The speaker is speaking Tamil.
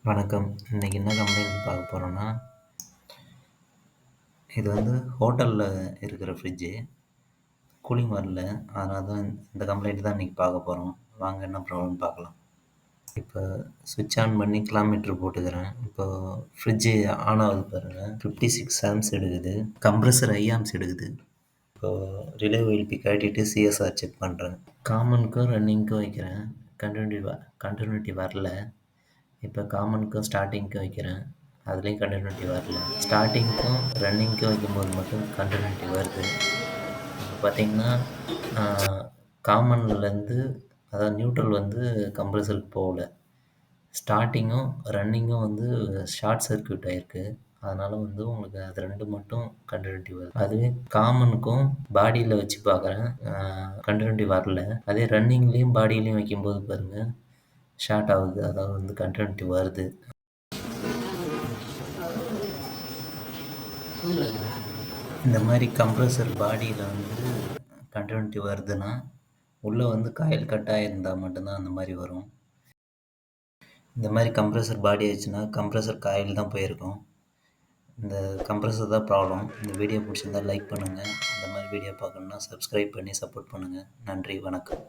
வணக்கம். இன்னைக்கு என்ன கம்ப்ளைண்ட் பார்க்க போறோம்னா, இது வந்து ஹோட்டல்ல இருக்கிற ஃப்ரிட்ஜு. கூலிங் வரல. அதனால தான் இந்த கம்ப்ளைண்ட் தான் இன்னைக்கு பார்க்க போறோம். வாங்க என்ன ப்ராப்ளம்னு பார்க்கலாம். இப்போ ஸ்விட்ச் ஆன் பண்ணி கிலோமீட்டர் போட்டுக்கிறேன். இப்போ ஃப்ரிட்ஜு ஆன் ஆகுது பாருங்க. 56 ஆம்ப்ஸ் எடுக்குது. கம்ப்ரஸர் ஹை ஆம்ப்ஸ் எடுக்குது. இப்போ ரிலையபிலிட்டி காட்டிட்டு சிஎஸ்ஆர் செக் பண்ணுறேன். காமனுக்கும் ரன்னிங்க்கும் வைக்கிறேன். கண்டினியூட்டி வரல. இப்போ காமனுக்கும் ஸ்டார்டிங்க்கும் வைக்கிறேன். அதுலேயும் கண்டினியூட்டி வரல. ஸ்டார்டிங்க்கும் ரன்னிங்க்கும் வைக்கும்போது மட்டும் கண்டினியூட்டி வருது. இப்போ பார்த்தீங்கன்னா காமன்லேருந்து அதாவது நியூட்ரல் வந்து கம்ப்ரஸருக்கு போகல. ஸ்டார்டிங்கும் ரன்னிங்கும் வந்து ஷார்ட் சர்க்யூட் ஆகிருக்கு. அதனால் வந்து உங்களுக்கு அது ரெண்டு மட்டும் கண்டினியூட்டி வருது. அதுவே காமனுக்கும் பாடியில் வச்சு பார்க்குறேன், கண்டினியூட்டி வரல. அதே ரன்னிங்லேயும் பாடியிலையும் வைக்கும்போது பாருங்கள் ஷார்ட் ஆகுது. அதாவது வந்து கண்டினியூட்டி வருது. இந்த மாதிரி கம்ப்ரஸர் பாடியில் வந்து கண்டினியூட்டி வருதுன்னா உள்ளே வந்து காயில் கட் ஆகியிருந்தால் மட்டும்தான் அந்த மாதிரி வரும். இந்த மாதிரி கம்ப்ரஸர் பாடி ஆயிடுச்சுன்னா கம்ப்ரஸர் காயில் தான் போயிருக்கும். இந்த கம்ப்ரஸர் தான் ப்ராப்ளம். இந்த வீடியோ பிடிச்சிருந்தா லைக் பண்ணுங்கள். இந்த மாதிரி வீடியோ பார்க்கணுன்னா சப்ஸ்கிரைப் பண்ணி சப்போர்ட் பண்ணுங்கள். நன்றி, வணக்கம்.